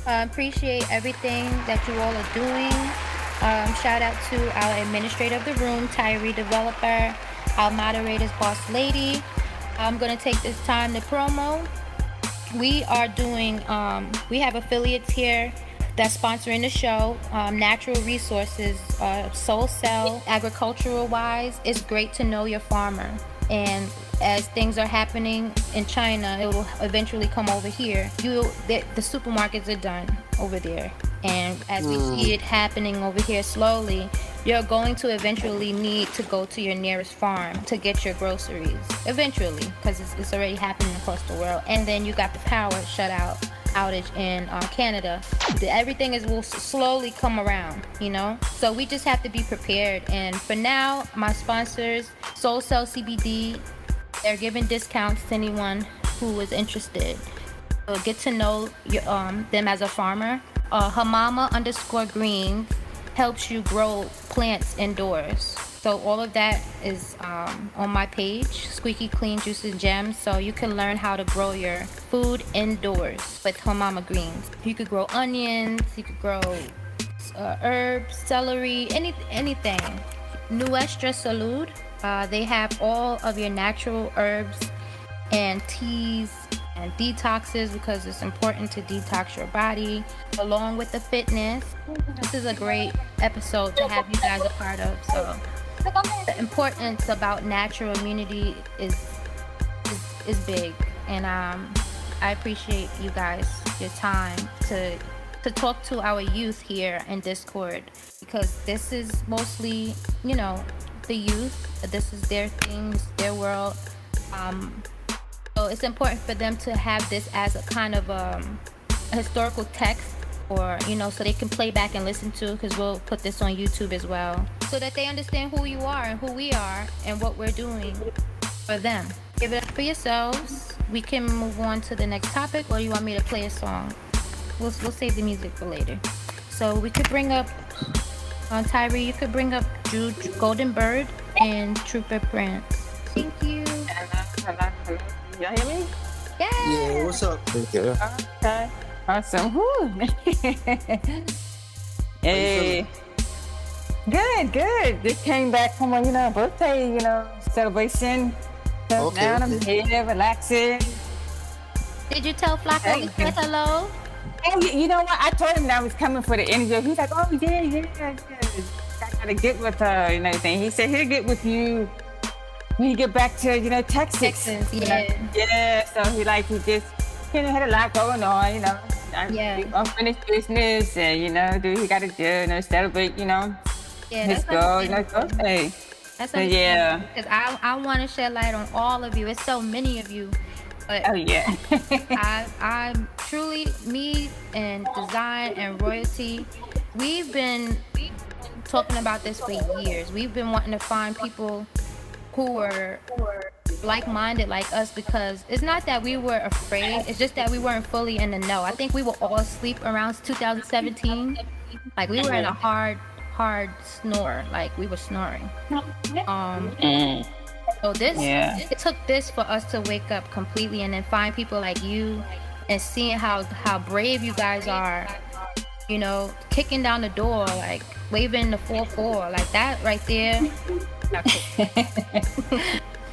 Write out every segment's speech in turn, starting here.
Appreciate everything that you all are doing. Shout out to our administrator of the room, Tyree Developer, our moderators, Boss Lady. I'm going to take this time to promo. We are doing, we have affiliates here that's sponsoring the show. Natural Resources, Soul Cell, agricultural wise, it's great to know your farmer. And as things are happening in China, it will eventually come over here. The supermarkets are done over there. And as we see it happening over here slowly, you're going to eventually need to go to your nearest farm to get your groceries. Eventually, because it's already happening across the world. And then you got the power outage in Canada. Everything will slowly come around, you know? So we just have to be prepared. And for now, my sponsors, Soul Cell CBD, they're giving discounts to anyone who is interested. So get to know them as a farmer. Hamama_greens helps you grow plants indoors. So all of that is on my page, Squeaky Clean Juices Gems. So you can learn how to grow your food indoors with Hamama Greens. You could grow onions, you could grow herbs, celery, anything. Nuestra Salud, they have all of your natural herbs and teas and detoxes, because it's important to detox your body along with the fitness. This is a great episode to have you guys a part of. So the importance about natural immunity is big, and I appreciate you guys, your time to talk to our youth here in Discord, because this is mostly, you know, the youth. This is their things, their world. So it's important for them to have this as a kind of a historical text, or, you know, so they can play back and listen to, because we'll put this on YouTube as well, so that they understand who you are and who we are and what we're doing for them. Give it up for yourselves. We can move on to the next topic, or you want me to play a song? We'll save the music for later. So we could bring up, Tyree, you could bring up JuJu, Golden Bird, and Trooper Prince. Thank you. Hello. Y'all hear me? Yeah, what's up? Thank you. Okay. Awesome. Woo. Hey. Good. Just came back from a, birthday, celebration. So Okay, now I'm here relaxing. Did you tell Flacco we said hello? Oh, you know what? I told him that I was coming for the interview. He's like, oh, yeah. I gotta get with her and everything. He said he'll get with you when you get back to, Texas. Texas, yeah. Yeah, so he just, had a lot going on, unfinished business and, do what he gotta do, celebrate, Yeah, his girl, birthday. That's So, yeah. Because I want to shed light on all of you. It's so many of you. But Oh, yeah. I'm truly, me and Design and Royalty, we've been talking about this for years. We've been wanting to find people who were like-minded like us, because it's not that we were afraid, it's just that we weren't fully in the know. I think we were all asleep around 2017. Like, we were in a hard snore. Like, we were snoring. So it took this for us to wake up completely, and then find people like you, and seeing how brave you guys are, kicking down the door, like waving the 4-4, like that right there.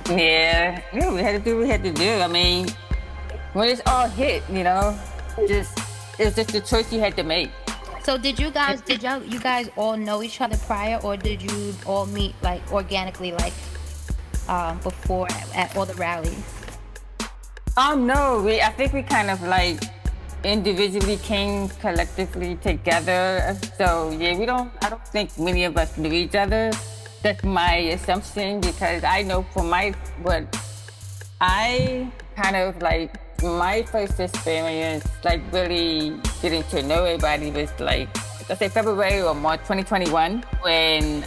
Yeah, we had to do what we had to do. I mean, when it's all hit, it's just the choice you had to make. So did you guys all know each other prior, or did you all meet like organically, like before at all the rallies? No, I think we kind of individually came collectively together. So yeah, I don't think many of us knew each other. That's my assumption, because I know from what I kind of my first experience, really getting to know everybody was let's say February or March 2021, when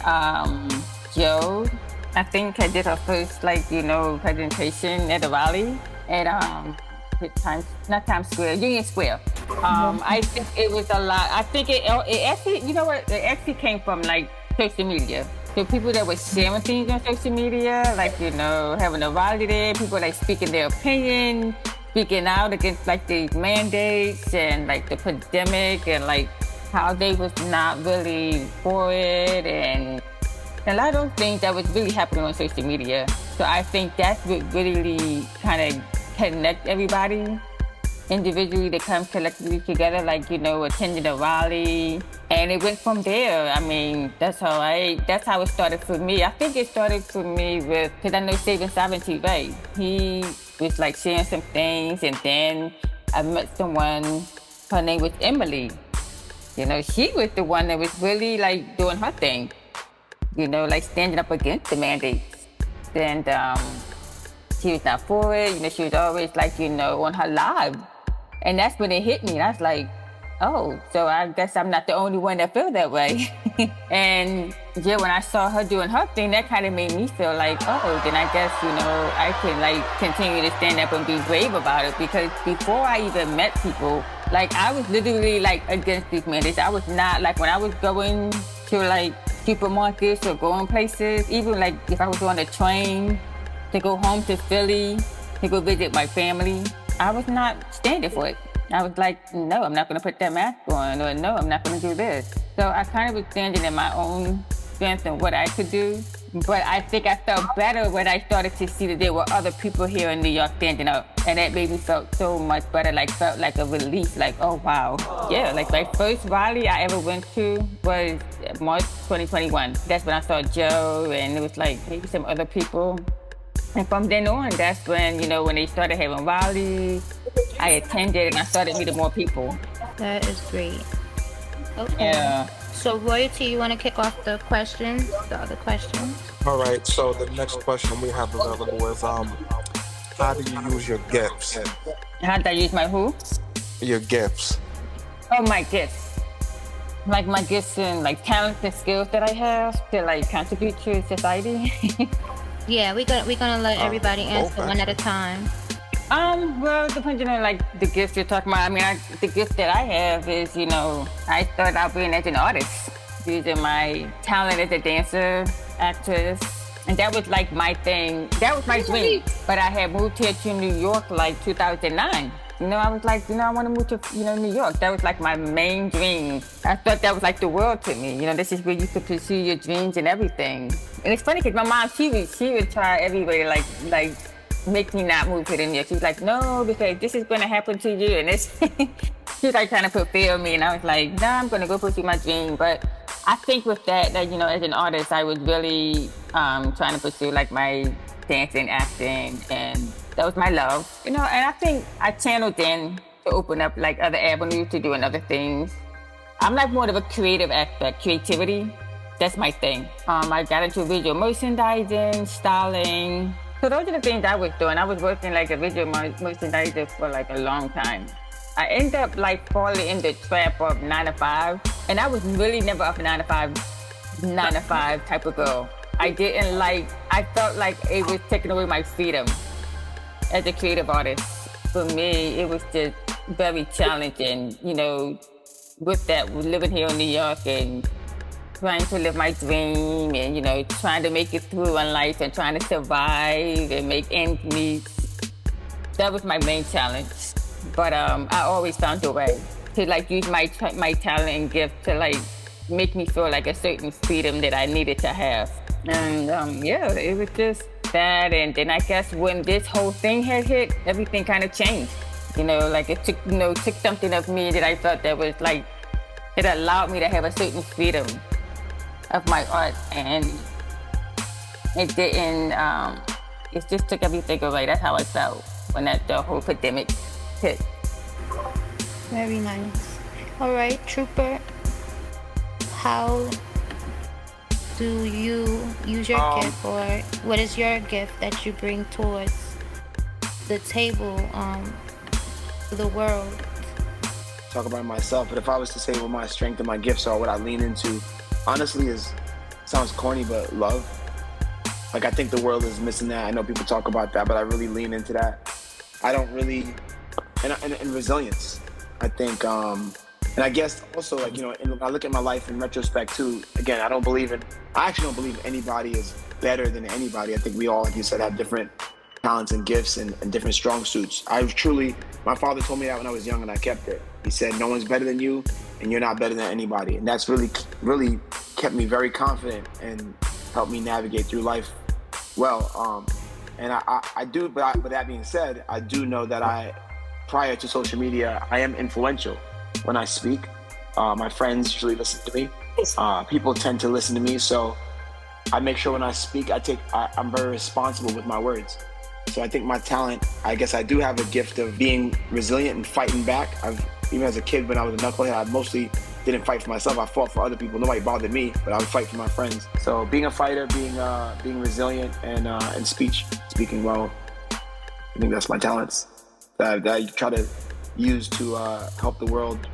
Joe, I think, I did her first presentation at a rally at not Times Square, Union Square. I think it was a lot. I think it actually, it actually came from social media. So people that were sharing things on social media, having a rally there, people speaking their opinion, speaking out against like the mandates and like the pandemic and like how they was not really for it and a lot of those things that was really happening on social media. So I think that's what really kind of connect everybody individually to come collectively together, like, attending a rally. And it went from there. I mean, that's how it started for me. I think it started for me because I know Saving Sovereignty, right? He was like sharing some things, and then I met someone, her name was Emily. She was the one that was really like doing her thing, like standing up against the mandates. And she was not for it. She was always like, on her live. And that's when it hit me. I was like, oh, so I guess I'm not the only one that feel that way. And yeah, when I saw her doing her thing, that kind of made me feel like, oh, then I guess, I can like continue to stand up and be brave about it. Because before I even met people, like I was literally like against these mandates. I was not like when I was going to like supermarkets or going places, even like if I was on a train to go home to Philly to go visit my family, I was not standing for it. I was like, no, I'm not going to put that mask on, or no, I'm not going to do this. So I kind of was standing in my own strength and what I could do. But I think I felt better when I started to see that there were other people here in New York standing up. And that made me feel so much better, like felt like a relief, like, oh, wow. Yeah, like my first rally I ever went to was March 2021. That's when I saw Joe, and it was like maybe some other people. And from then on, that's when, when they started having rallies, I attended and I started meeting more people. That is great. Okay. Yeah. So, Royalty, you want to kick off the questions, the other questions? All right. So the next question we have available is, how do you use your gifts? How did I use my who? Your gifts. Oh, my gifts. Like my gifts and like talents and skills that I have to like contribute to society. Yeah, we're gonna let everybody answer one at a time. Well, depending on like the gifts you're talking about. I mean, the gift that I have is, I started out being as an artist, using my talent as a dancer, actress, and that was like my thing. That was my dream. But I had moved here to New York like 2009. I was like, I want to move to, New York. That was like my main dream. I thought that was like the world to me. This is where you could pursue your dreams and everything. And it's funny because my mom, she would try every way to like make me not move to New York. She was like, no, because this is going to happen to you. And it's, she was like trying to prepare me. And I was like, no, I'm going to go pursue my dream. But I think with that, as an artist, I was really trying to pursue like my dancing, acting, and that was my love. And I think I channeled in to open up like other avenues to doing other things. I'm like more of a creative aspect, creativity. That's my thing. I got into visual merchandising, styling. So those are the things I was doing. I was working like a visual merchandiser for like a long time. I ended up like falling in the trap of 9 to 5. And I was really never up 9 to 5 type of girl. I felt like it was taking away my freedom as a creative artist. For me, it was just very challenging, with that, living here in New York and trying to live my dream and, trying to make it through in life and trying to survive and make ends meet. That was my main challenge. But I always found a way to like use my talent and gift to like make me feel like a certain freedom that I needed to have. And it was just that. And then I guess when this whole thing had hit, everything kind of changed. Like it took something of me that I felt that was like, it allowed me to have a certain freedom of my art. And it didn't, it just took everything away. That's how I felt when the whole pandemic hit. Very nice. All right, Trooper, how do you use your gift, or what is your gift that you bring towards the table for the world? Talk about myself, but if I was to say what my strength and my gifts are, what I lean into, honestly, sounds corny, but love. Like I think the world is missing that. I know people talk about that, but I really lean into that. I don't really, and resilience. I think, and I guess also like, when I look at my life in retrospect too, again, I actually don't believe anybody is better than anybody. I think we all, like you said, have different talents and gifts and different strong suits. My father told me that when I was young, and I kept it. He said, no one's better than you, and you're not better than anybody. And that's really kept me very confident and helped me navigate through life well. And I do, but with that being said, I do know that prior to social media, I am influential when I speak. My friends usually listen to me. People tend to listen to me, so I make sure when I speak, I'm very responsible with my words. So I think my talent, I guess I do have a gift of being resilient and fighting back. Even as a kid, when I was a knucklehead, I mostly didn't fight for myself. I fought for other people. Nobody bothered me, but I would fight for my friends. So being a fighter, being resilient, and speaking well, I think that's my talents that I try to use to help the world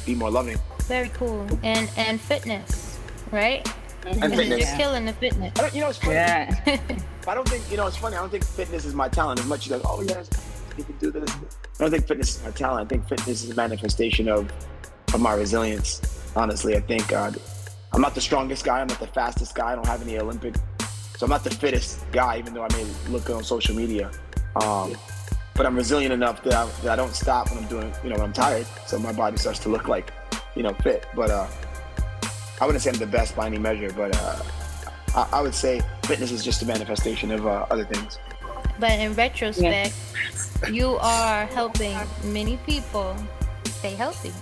be more loving. Very cool. And fitness, right? And fitness. You're killing the fitness. It's funny. Yeah. I don't think, it's funny. I don't think fitness is my talent as much as like, oh yes, you can do this. I don't think fitness is my talent. I think fitness is a manifestation of my resilience. Honestly, I think I'm not the strongest guy. I'm not the fastest guy. I don't have any Olympic. So I'm not the fittest guy, even though I may look good on social media. But I'm resilient enough that I don't stop when I'm doing, when I'm tired. So my body starts to look like, fit. But I wouldn't say I'm the best by any measure, but I would say fitness is just a manifestation of other things. But in retrospect, you are helping many people stay healthy.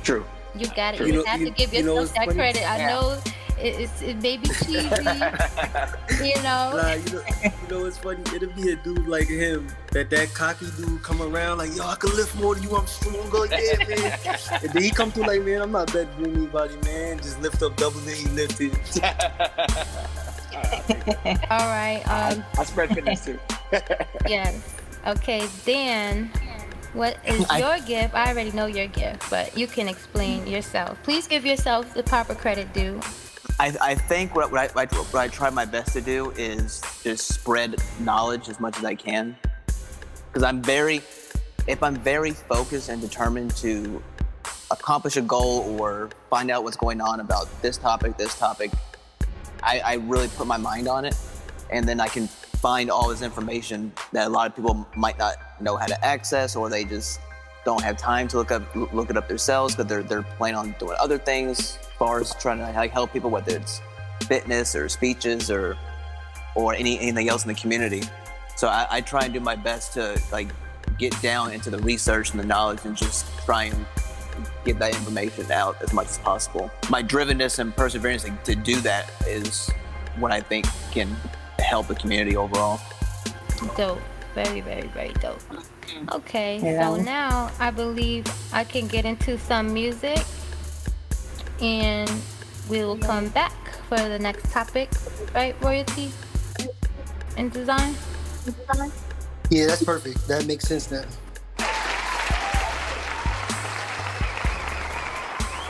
True. You got it. True. You have to give yourself that credit. I know it may be cheesy, Nah, it's funny. It'll be a dude like him, that cocky dude come around like, yo, I can lift more than you. I'm stronger, yeah, man. And then he come through like, man, I'm not better than anybody, man. Just lift up double knee, lift it. All right. I spread fitness too. Yes. Okay, Dan, what is your gift? I already know your gift, but you can explain yourself. Please give yourself the proper credit due. I think what I try my best to do is just spread knowledge as much as I can. Because if I'm very focused and determined to accomplish a goal or find out what's going on about this topic, I really put my mind on it. And then I can find all this information that a lot of people might not know how to access, or they just don't have time to look it up themselves because they're planning on doing other things as far as trying to help people, whether it's fitness or speeches or anything else in the community. So I try and do my best to get down into the research and the knowledge and just try and get that information out as much as possible. My drivenness and perseverance to do that is what I think can help the community overall. Dope. Very, very, very dope. Okay, so now I believe I can get into some music and we will come back for the next topic, right, Royalty and design? Yeah, that's perfect. That makes sense now.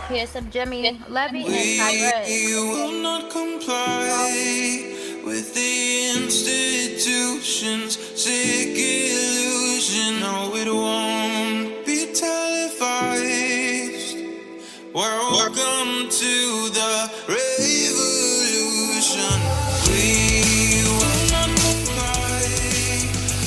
Here's some Jimmy Levy and Tyrus. We will not comply with the institution's sick illusion. No, it won't be televised. Welcome to the revolution. We will not comply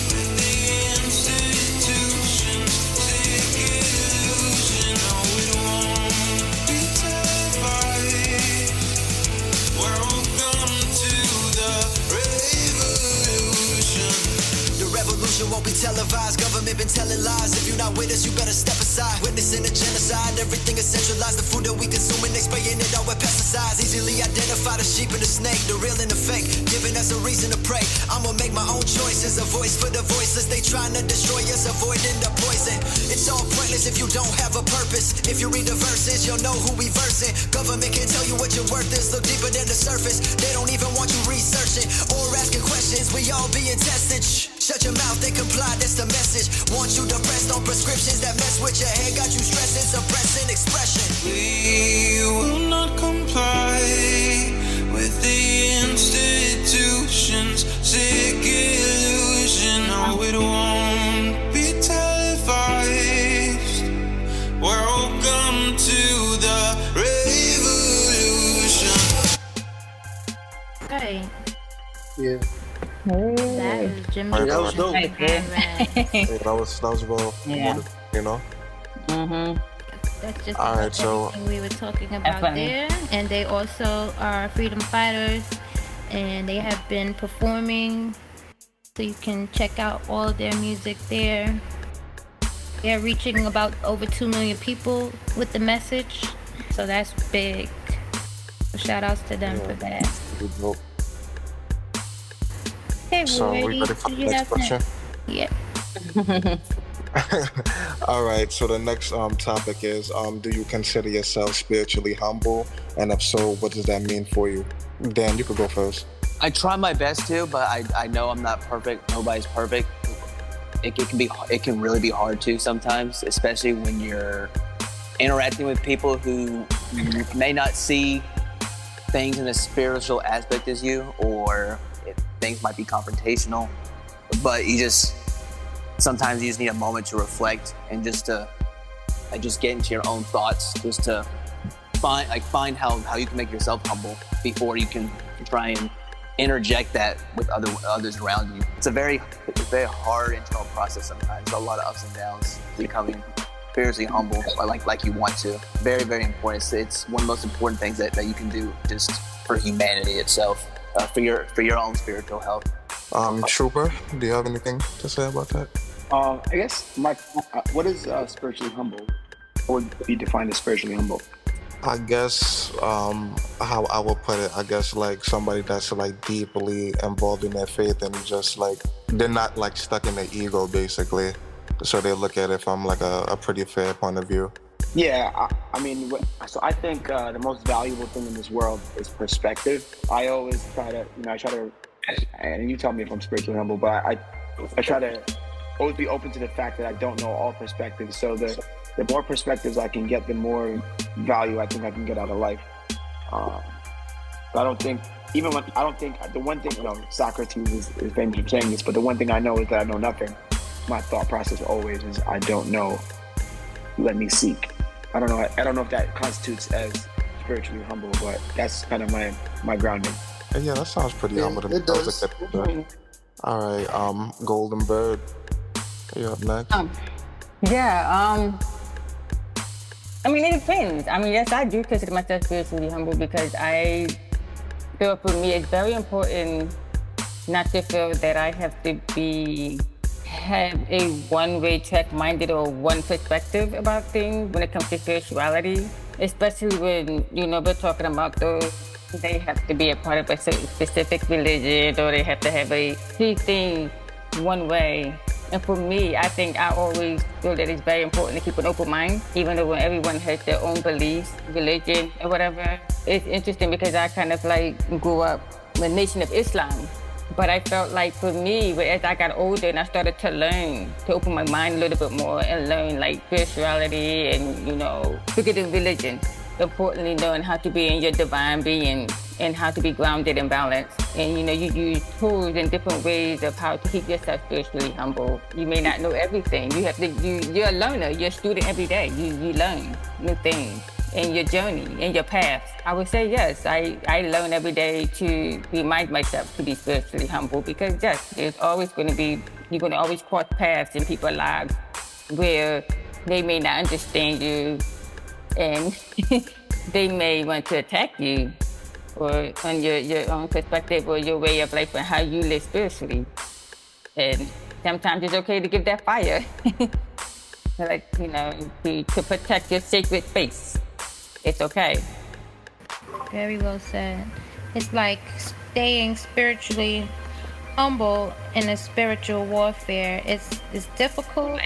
with the institution's sick illusion. No, it won't be televised. Welcome to the revolution. The revolution won't be televised. Government been telling lies. If you're not with us, you better step aside. Witnessing a genocide. Everything is centralized. The food that we consume and they spraying it all with pesticides. Easily identify the sheep and the snake, the real and the fake, giving us a reason to pray. I'ma make my own choices. A voice for the voiceless. They trying to destroy us, avoiding the poison. It's all pointless if you don't have a purpose. If you read the verses, you'll know who we versing. Government can tell you what your worth is. Look deeper than the surface. They don't even want you researching or asking questions. We all being tested. Shut your mouth, they comply, that's the message. Want you depressed on prescriptions that mess with your head. Got you stressing, suppressing expression. We will not comply with the institution's sick illusion. No, it won't be televised. Welcome to the revolution. Right. Yeah. That Hey. is Jimmy. Yeah, that was dope. Nice, yeah. Hey, that was well, Yeah. you know. That's just All about right, so everything we were talking about funny. there. And they also are freedom fighters, and they have been performing. So you can check out all of their music there. They're reaching about over 2 million people with the message. So that's big. So shout outs to them for that. pretty dope. Hey, So we Rory, ready for did the you next have question? that? Yeah. All right. So the next topic is do you consider yourself spiritually humble? And if so, what does that mean for you? Dan, you could go first. I try my best to, but I know I'm not perfect. Nobody's perfect. It can really be hard to sometimes, especially when you're interacting with people who may not see things in a spiritual aspect as you, or if things might be confrontational. But sometimes you just need a moment to reflect and just get into your own thoughts, just to find how you can make yourself humble before you can try and interject that with others around you. It's a very hard internal process sometimes. A lot of ups and downs, becoming spiritually humble, like you want to. Very, very important. It's one of the most important things that you can do just for humanity itself, for your own spiritual health. Trooper, do you have anything to say about that? I guess what is spiritually humble? What would be defined as spiritually humble? I guess how I would put it, I guess like somebody that's like deeply involved in their faith and just like they're not like stuck in their ego basically. So they look at it from like a pretty fair point of view. Yeah, I mean, so I think the most valuable thing in this world is perspective. I always try to, and you tell me if I'm spiritually humble, but I try to always be open to the fact that I don't know all perspectives. So the more perspectives I can get, the more value I think I can get out of life. But I don't think the one thing, Socrates is famous for saying this, but the one thing I know is that I know nothing. My thought process always is I don't know. Let me seek. I don't know if that constitutes as spiritually humble, but that's kind of my grounding. Yeah, that sounds pretty humble to me. It does. All right, Golden Bird, you up next? Yeah, I mean, it depends. I mean, yes, I do consider myself spiritually humble because for me, it's very important not to feel that I have to have a one-way track-minded or one perspective about things when it comes to spirituality, especially when, we're talking about those, they have to be a part of a specific religion or they have to have see things one way. And for me, I think I always feel that it's very important to keep an open mind, even though when everyone has their own beliefs, religion, or whatever. It's interesting because I kind of grew up in the Nation of Islam. But I felt like for me, as I got older and I started to learn, to open my mind a little bit more and learn spirituality and, figurative religion. Importantly, knowing how to be in your divine being and how to be grounded and balanced. And, you use tools and different ways of how to keep yourself spiritually humble. You may not know everything. You're a learner. You're a student every day. You learn new things in your journey, in your path. I would say yes, I learn every day to remind myself to be spiritually humble because yes, you're going to always cross paths in people's lives where they may not understand you and they may want to attack you or on your own perspective or your way of life and how you live spiritually. And sometimes it's okay to give that fire. To protect your sacred space. It's okay. Very well said. It's like staying spiritually humble in a spiritual warfare. It's difficult,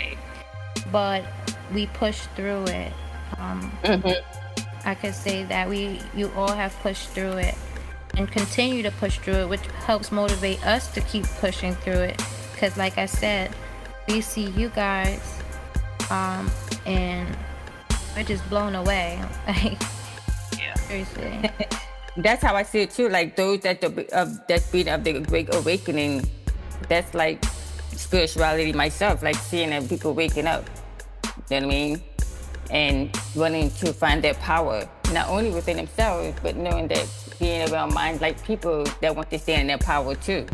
but we push through it. I could say that you all have pushed through it and continue to push through it, which helps motivate us to keep pushing through it. Because like I said, we see you guys, and we're just blown away. Yeah. Seriously. That's how I see it too. Like those that's been of the Great Awakening, that's like spirituality myself. Like seeing that people waking up. You know what I mean? And wanting to find their power, not only within themselves, but knowing that being around minds like people that want to stand in their power too.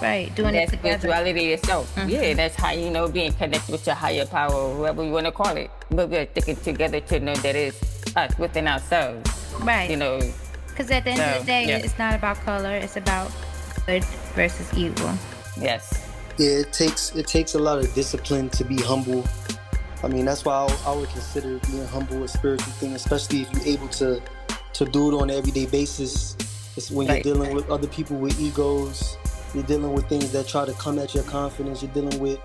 Right, doing it That together. spirituality itself. Yeah, that's how being connected with your higher power, or whoever you want to call it. But we're sticking together to know that it's us within ourselves. Right. Because at the end of the day, yeah. it's not about color. It's about good versus evil. Yes. Yeah, it takes a lot of discipline to be humble. I mean, that's why I would consider being humble a spiritual thing, especially if you're able to do it on an everyday basis. It's when you're dealing with other people with egos, you're dealing with things that try to come at your confidence, you're dealing with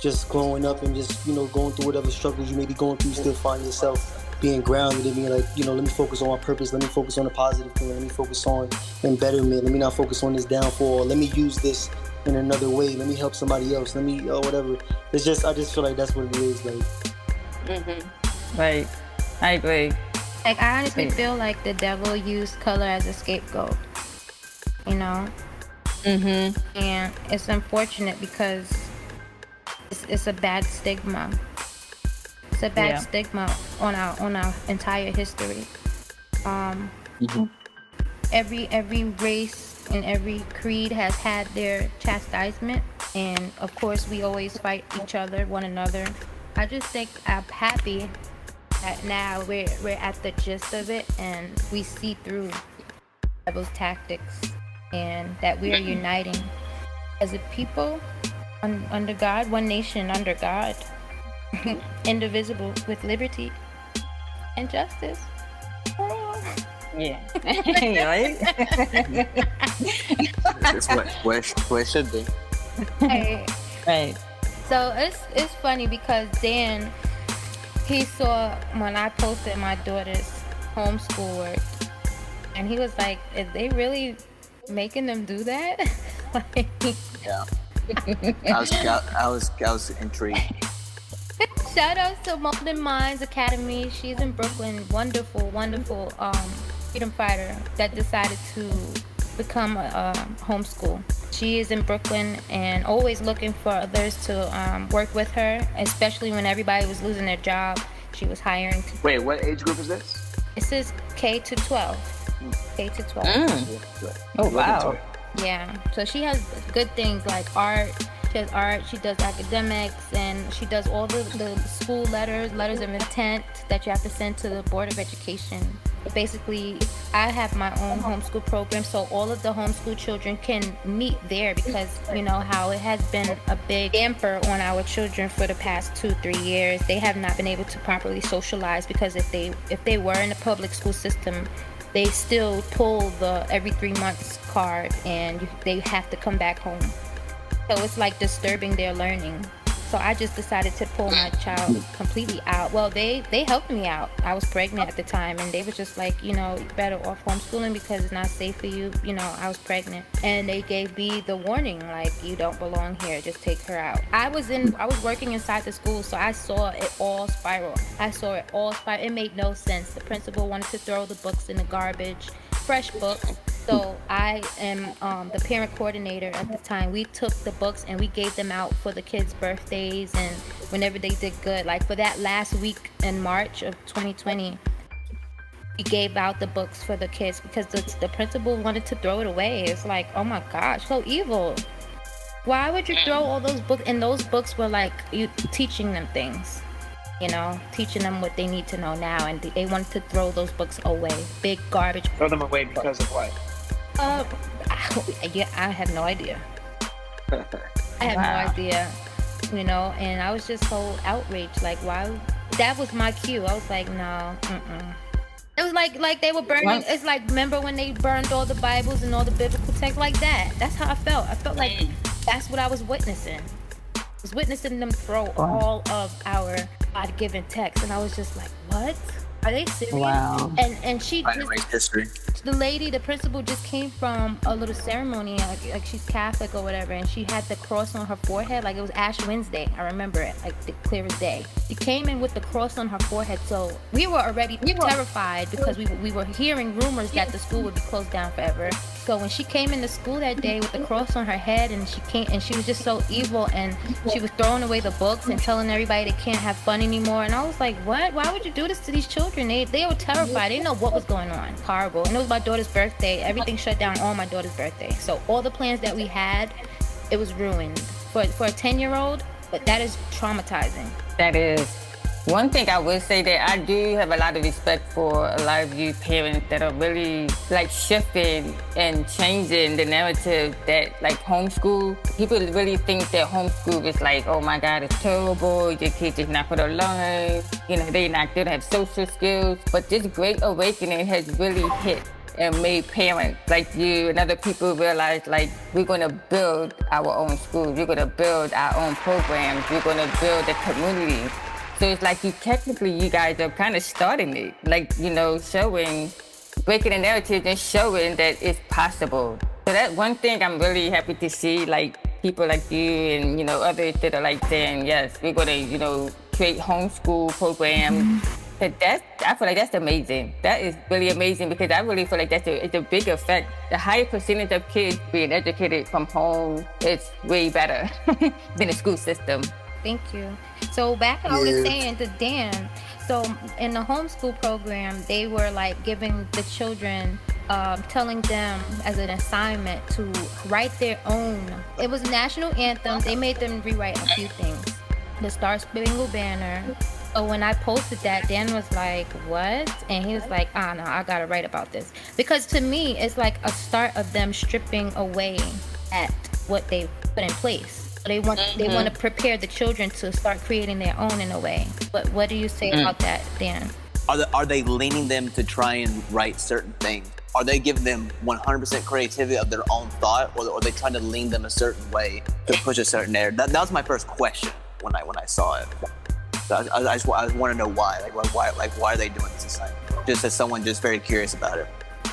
just growing up and just, going through whatever struggles you may be going through, you still find yourself being grounded and being like, let me focus on my purpose, let me focus on the positive thing, let me focus on betterment, let me not focus on this downfall, let me use this in another way, let me help somebody else, let me, whatever. I just feel like that's what it is, like. Right. I agree. Like, I honestly feel like the devil used color as a scapegoat, And it's unfortunate because it's a bad stigma. It's a bad stigma on our entire history. Every race and every creed has had their chastisement, and of course we always fight one another. I just think I'm happy that now we're at the gist of it, and we see through those tactics, and that we are uniting as a people under God, one nation under God, indivisible, with liberty and justice. Yeah. Right? It's where it should be. Hey. Right. So it's funny because Dan, he saw when I posted my daughter's homeschool work, and he was like, "Is they really making them do that?" Like, Yeah. I was intrigued. shout out to Molden Minds Academy. She's in Brooklyn. Wonderful freedom fighter that decided to become a homeschool. She is in Brooklyn and always looking for others to work with her, especially when everybody was losing their job. She was hiring. Wait, what age group is this? This is K to 12. K to 12. Oh, wow. Yeah. So she has good things like art. She has art. She does academics, and she does all the school letters of intent that you have to send to the Board of Education. Basically, I have my own homeschool program, so all of the homeschool children can meet there, because you know how it has been a big damper on our children for the past 2-3 years. They have not been able to properly socialize, because if they were in the public school system, they still pull the every 3 months card, and they have to come back home. So it's like disturbing their learning. So I just decided to pull my child completely out. Well, they helped me out. I was pregnant at the time, and they were just like, you're better off homeschooling because it's not safe for you. I was pregnant, and they gave me the warning, like, you don't belong here. Just take her out. I was working inside the school, so I saw it all spiral. It made no sense. The principal wanted to throw the books in the garbage, fresh books. So I am the parent coordinator at the time. We took the books and we gave them out for the kids' birthdays and whenever they did good. Like for that last week in March of 2020, we gave out the books for the kids because the principal wanted to throw it away. It's like, oh my gosh, so evil. Why would you throw all those books? And those books were like you teaching them things. Teaching them what they need to know now, and they wanted to throw those books away. Big garbage. Throw them away because of what? I have no idea. I have no idea, and I was just so outraged. Like, why? That was my cue. I was like, no, It was like they were burning. It's like, remember when they burned all the Bibles and all the biblical texts like that? That's how I felt. I felt like that's what I was witnessing. I was witnessing them throw all of our God-given texts, and I was just like, what? Are they serious? Wow. And she just, history. the principal just came from a little ceremony, like she's Catholic or whatever, and she had the cross on her forehead, like it was Ash Wednesday. I remember it, like the clear as day. She came in with the cross on her forehead, so we were already terrified because we were hearing rumors that the school would be closed down forever. So when she came into school that day with the cross on her head, and she was just so evil, and she was throwing away the books and telling everybody they can't have fun anymore. And I was like, what? Why would you do this to these children? They were terrified. They didn't know what was going on. Horrible. And it was my daughter's birthday. Everything shut down on my daughter's birthday. So all the plans that we had it was ruined for a 10-year-old. But that is traumatizing. That is. One thing I would say that I do have a lot of respect for a lot of you parents that are really like shifting and changing the narrative that like homeschool. People really think that homeschool is like, oh my God, it's terrible. Your kids is not gonna learn. You know, they're not gonna have social skills. But this great awakening has really hit and made parents like you and other people realize like we're gonna build our own schools. We're gonna build our own programs. We're gonna build a community. So it's like you guys are kind of starting it, like, you know, breaking the narrative and showing that it's possible. So that one thing I'm really happy to see, like people like you and, you know, others that are like saying, yes, we're gonna, you know, create homeschool programs. I feel like that's amazing. That is really amazing because I really feel like it's a big effect. The higher percentage of kids being educated from home is way better than the school system. Thank you. So back I was saying to Dan, so in the homeschool program, they were like giving the children, telling them as an assignment to write their own. It was national anthems. They made them rewrite a few things. The Star Spangled Banner. So when I posted that, Dan was like, what? And he was like, no, I gotta write about this. Because to me, it's like a start of them stripping away at what they put in place. They want to prepare the children to start creating their own in a way. But what do you say about that, Dan? Are they leaning them to try and write certain things? Are they giving them 100% creativity of their own thought, or are they trying to lean them a certain way to push a certain narrative? That was my first question when I saw it. So I want to know why. Why are they doing this assignment? Just as someone just very curious about it.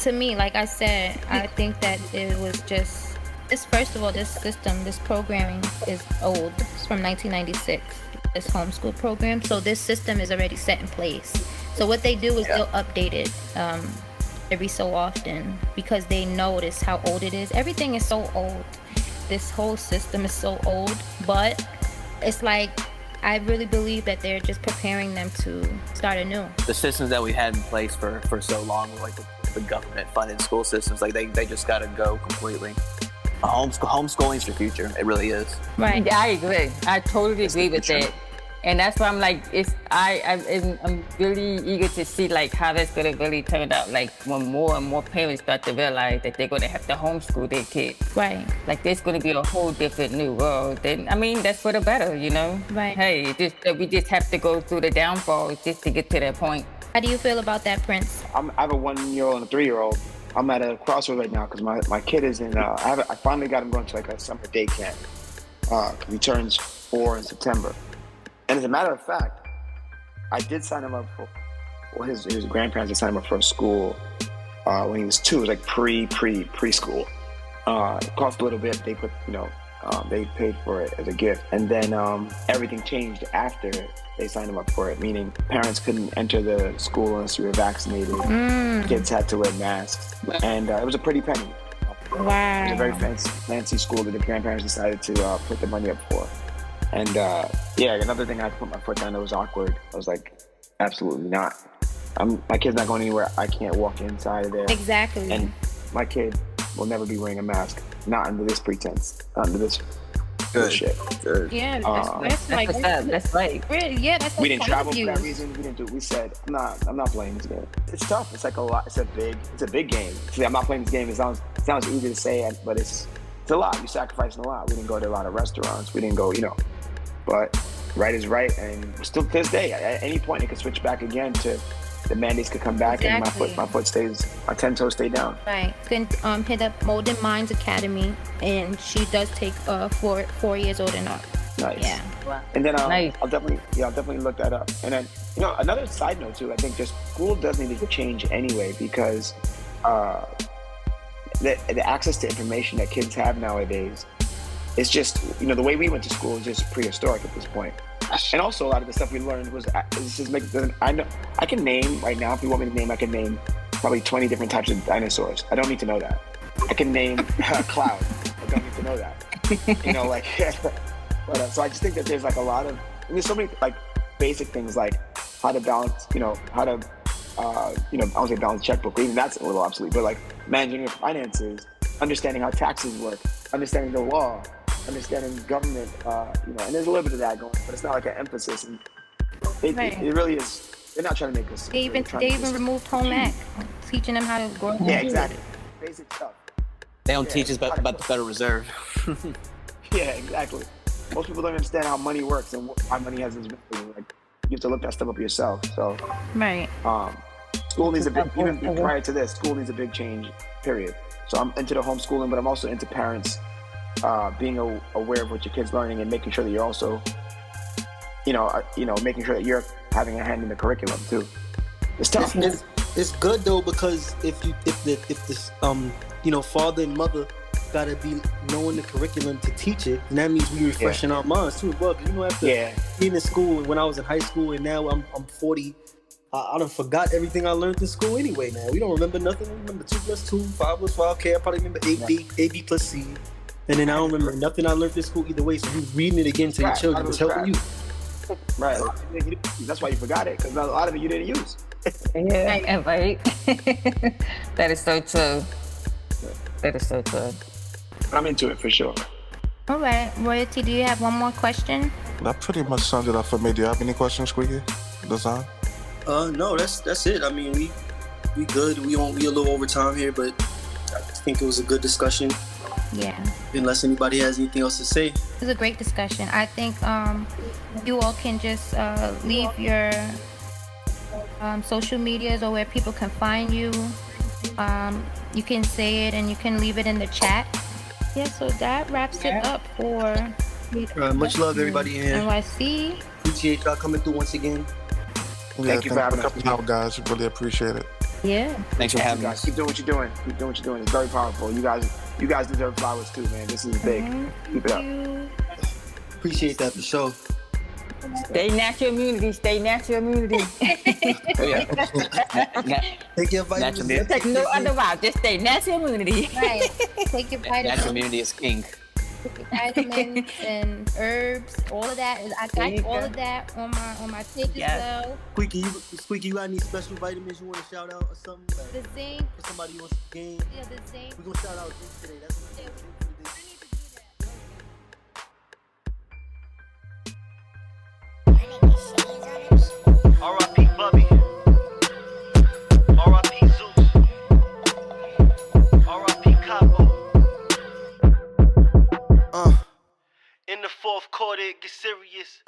To me, like I said, I think that it was just. First of all, this system, this programming is old. It's from 1996, this homeschool program. So this system is already set in place. So what they do is they'll update it every so often because they notice how old it is. Everything is so old. This whole system is so old. But it's like, I really believe that they're just preparing them to start anew. The systems that we had in place for so long, like the government-funded school systems, like they just got to go completely. Homeschooling is the future. It really is. Right. Yeah, I agree. I totally agree with that. And that's why I'm like, I'm really eager to see like how that's gonna really turn out. Like when more and more parents start to realize that they're gonna have to homeschool their kids. Right. Like there's gonna be a whole different new world. And I mean, that's for the better, you know. Right. Hey, we just have to go through the downfalls just to get to that point. How do you feel about that, Prince? I have a 1-year-old and a 3-year-old. I'm at a crossroads right now because my kid is in. I finally got him going to like a summer day camp. He turns 4 in September, and as a matter of fact, I did sign him up for. Well, his grandparents had signed him up for a school when he was 2. It was like preschool. It cost a little bit. They put they paid for it as a gift, and then everything changed after they signed him up for it. Meaning parents couldn't enter the school unless you were vaccinated. Kids had to wear masks, and it was a pretty penny. Wow. It was a very fancy school that the grandparents decided to put the money up for. And another thing I put my foot down that was awkward. I was like, absolutely not. My kid's not going anywhere. I can't walk inside of there. Exactly. And my kid will never be wearing a mask. Not under this pretense. Under this bullshit. Good. Yeah, that's right. Really, yeah, that's we didn't travel for that abuse. reason. We didn't do. We said, I'm not playing this game. It's tough. It's like a lot. It's a big game. See, I'm not playing this game. It sounds easy to say, but it's a lot. You're sacrificing a lot. We didn't go to a lot of restaurants. We didn't go, but right is right, and still to this day, at any point it could switch back again to the mandates could come back. Exactly. And my 10 toes stay down. Right. Then hit up Molden Minds Academy, and she does take 4 years old and up. Nice. Yeah. Wow. And then Nice. I'll definitely look that up. And then another side note too, I think just school does need to change anyway because the access to information that kids have nowadays, it's just the way we went to school is just prehistoric at this point. And also a lot of the stuff we learned was I can name right now, if you want me to name, I can name probably 20 different types of dinosaurs. I don't need to know that. I can name a cloud. I don't need to know that. But so I just think that there's like a lot of, there's so many like basic things like how to balance, how to, I don't say balance checkbook, even that's a little obsolete, but like managing your finances, understanding how taxes work, understanding the law, understanding government, you know, and there's a little bit of that going, but it's not like an emphasis. And it really is. They're not trying to make us. They even removed home ec, teaching them how to grow. Yeah, exactly. Basic stuff. They don't teach us about the Federal Reserve. Yeah, exactly. Most people don't understand how money works and why money has its value. Like, you have to look that stuff up yourself. So, right. School needs a big. Even prior to this, school needs a big change. Period. So I'm into the homeschooling, but I'm also into parents being aware of what your kid's learning and making sure that you're also, making sure that you're having a hand in the curriculum too. It's tough. It's good though, because if this father and mother gotta be knowing the curriculum to teach it, and that means we refreshing our minds too. Well, after being in school when I was in high school, and now I'm 40. I done forgot everything I learned in school anyway. Now we don't remember nothing. We remember 2 + 2, 5 + 5. Okay, I probably remember AB plus C, and then I don't remember nothing I learned in school either way. So you reading it again to your children is helping you. Right. That's why you forgot it, because a lot of it you didn't use. Yeah, right. That is so true. That is so true. I'm into it for sure. All right, Royalty, do you have one more question? That pretty much sums it up for me. Do you have any questions, Squeaky? Design? No, that's it. I mean, we good. We a little over time here, but I think it was a good discussion. Yeah. Unless anybody has anything else to say. It was a great discussion. I think you all can just leave your social medias or where people can find you. You can say it and you can leave it in the chat. Yeah, so that wraps it up for much love, everybody in here. NYC. Appreciate y'all coming through once again. Thank you for having us. Out, guys. Really appreciate it. Yeah. Thanks for having us. Keep doing what you're doing. Keep doing what you're doing. It's very powerful. You guys deserve flowers too, man. This is big. Keep it up. Appreciate that for sure. Stay natural immunity. Stay natural immunity. Take your vitamins. Take no other route. Just stay natural immunity. Right. Take your vitamins. Natural immunity is king. Take your vitamins and herbs. All of that. I got all of that on my page as well. Squeaky, you got any special vitamins you want to shout out or something? Like, the zinc. For somebody who wants to gain. Yeah, the zinc. We're gonna shout out zinc today. That's what we're gonna do today. R.I.P. Bubby. R.I.P. Zeus. R.I.P. Capo. In the fourth quarter, it gets serious.